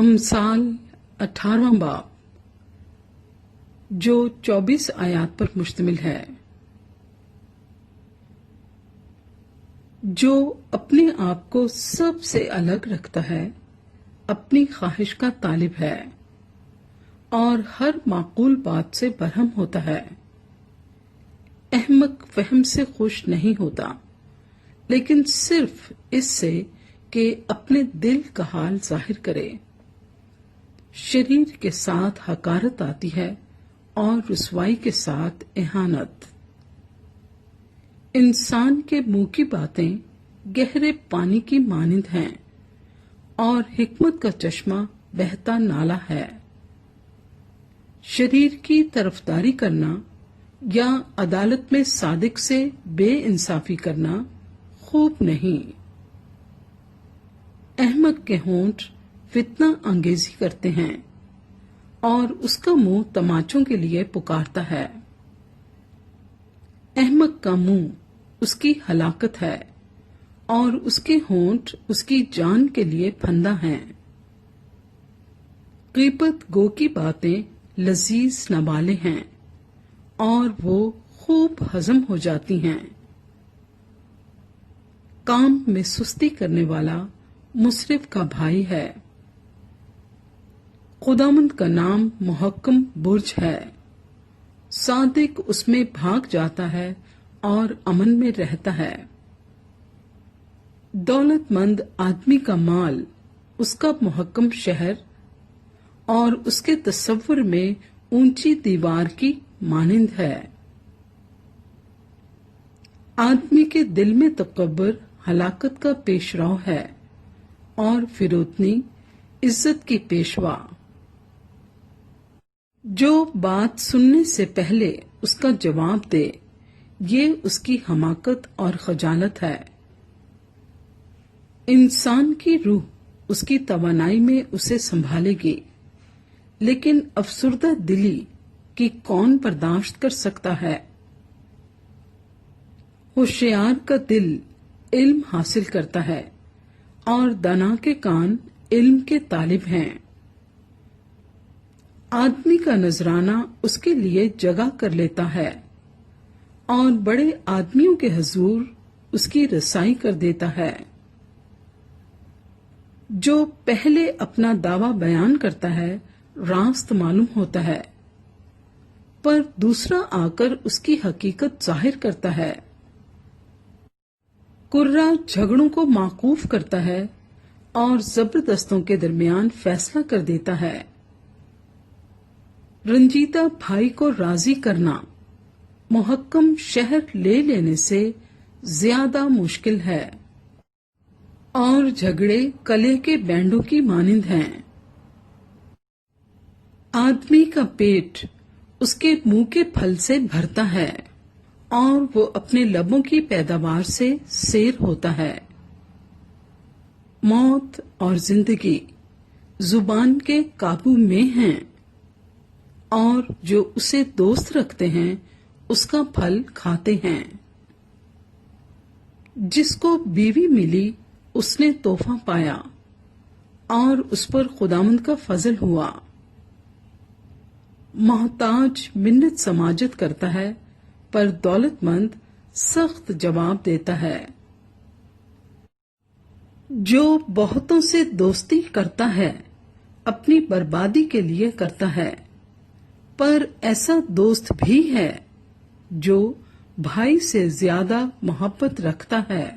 امثال 18واں باب جو 24 آیات پر مشتمل ہے۔ جو اپنے آپ کو سب سے الگ رکھتا ہے، اپنی خواہش کا طالب ہے اور ہر معقول بات سے برہم ہوتا ہے۔ احمق فہم سے خوش نہیں ہوتا، لیکن صرف اس سے کہ اپنے دل کا حال ظاہر کرے۔ شریر کے ساتھ حقارت آتی ہے اور رسوائی کے ساتھ اہانت۔ انسان کے منہ کی باتیں گہرے پانی کی مانند ہیں اور حکمت کا چشمہ بہتا نالا ہے۔ شریر کی طرفداری کرنا یا عدالت میں صادق سے بے انصافی کرنا خوب نہیں۔ احمق کے ہونٹ فتنہ انگیزی کرتے ہیں اور اس کا منہ تماچوں کے لیے پکارتا ہے۔ احمق کا منہ اس کی ہلاکت ہے اور اس کے ہونٹ اس کی جان کے لیے پھندا ہیں۔ غیبت گو کی باتیں لذیذ نوالے ہیں اور وہ خوب ہضم ہو جاتی ہیں۔ کام میں سستی کرنے والا مصرف کا بھائی ہے۔ خداوند کا نام محکم برج ہے، صادق اس میں بھاگ جاتا ہے اور امن میں رہتا ہے۔ دولت مند آدمی کا مال اس کا محکم شہر اور اس کے تصور میں اونچی دیوار کی مانند ہے۔ آدمی کے دل میں تکبر ہلاکت کا پیشرو ہے اور فروتنی عزت کی پیشوا۔ جو بات سننے سے پہلے اس کا جواب دے، یہ اس کی حماقت اور خجالت ہے۔ انسان کی روح اس کی توانائی میں اسے سنبھالے گی، لیکن افسردہ دلی کی کون برداشت کر سکتا ہے؟ ہوشیار کا دل علم حاصل کرتا ہے اور دانا کے کان علم کے طالب ہیں۔ آدمی کا نذرانہ اس کے لیے جگہ کر لیتا ہے اور بڑے آدمیوں کے حضور اس کی رسائی کر دیتا ہے۔ جو پہلے اپنا دعویٰ بیان کرتا ہے راست معلوم ہوتا ہے، پر دوسرا آ کر اس کی حقیقت ظاہر کرتا ہے۔ کرہ جھگڑوں کو موقوف کرتا ہے اور زبردستوں کے درمیان فیصلہ کر دیتا ہے۔ رنجیدہ بھائی کو راضی کرنا محکم شہر لے لینے سے زیادہ مشکل ہے، اور جھگڑے کلے کے بینڈوں کی مانند ہیں۔ آدمی کا پیٹ اس کے منہ کے پھل سے بھرتا ہے اور وہ اپنے لبوں کی پیداوار سے سیر ہوتا ہے۔ موت اور زندگی زبان کے قابو میں ہیں، اور جو اسے دوست رکھتے ہیں اس کا پھل کھاتے ہیں۔ جس کو بیوی ملی اس نے تحفہ پایا اور اس پر خداوند کا فضل ہوا۔ محتاج منت سماجت کرتا ہے، پر دولت مند سخت جواب دیتا ہے۔ جو بہتوں سے دوستی کرتا ہے اپنی بربادی کے لیے کرتا ہے، پر ایسا دوست بھی ہے جو بھائی سے زیادہ محبت رکھتا ہے۔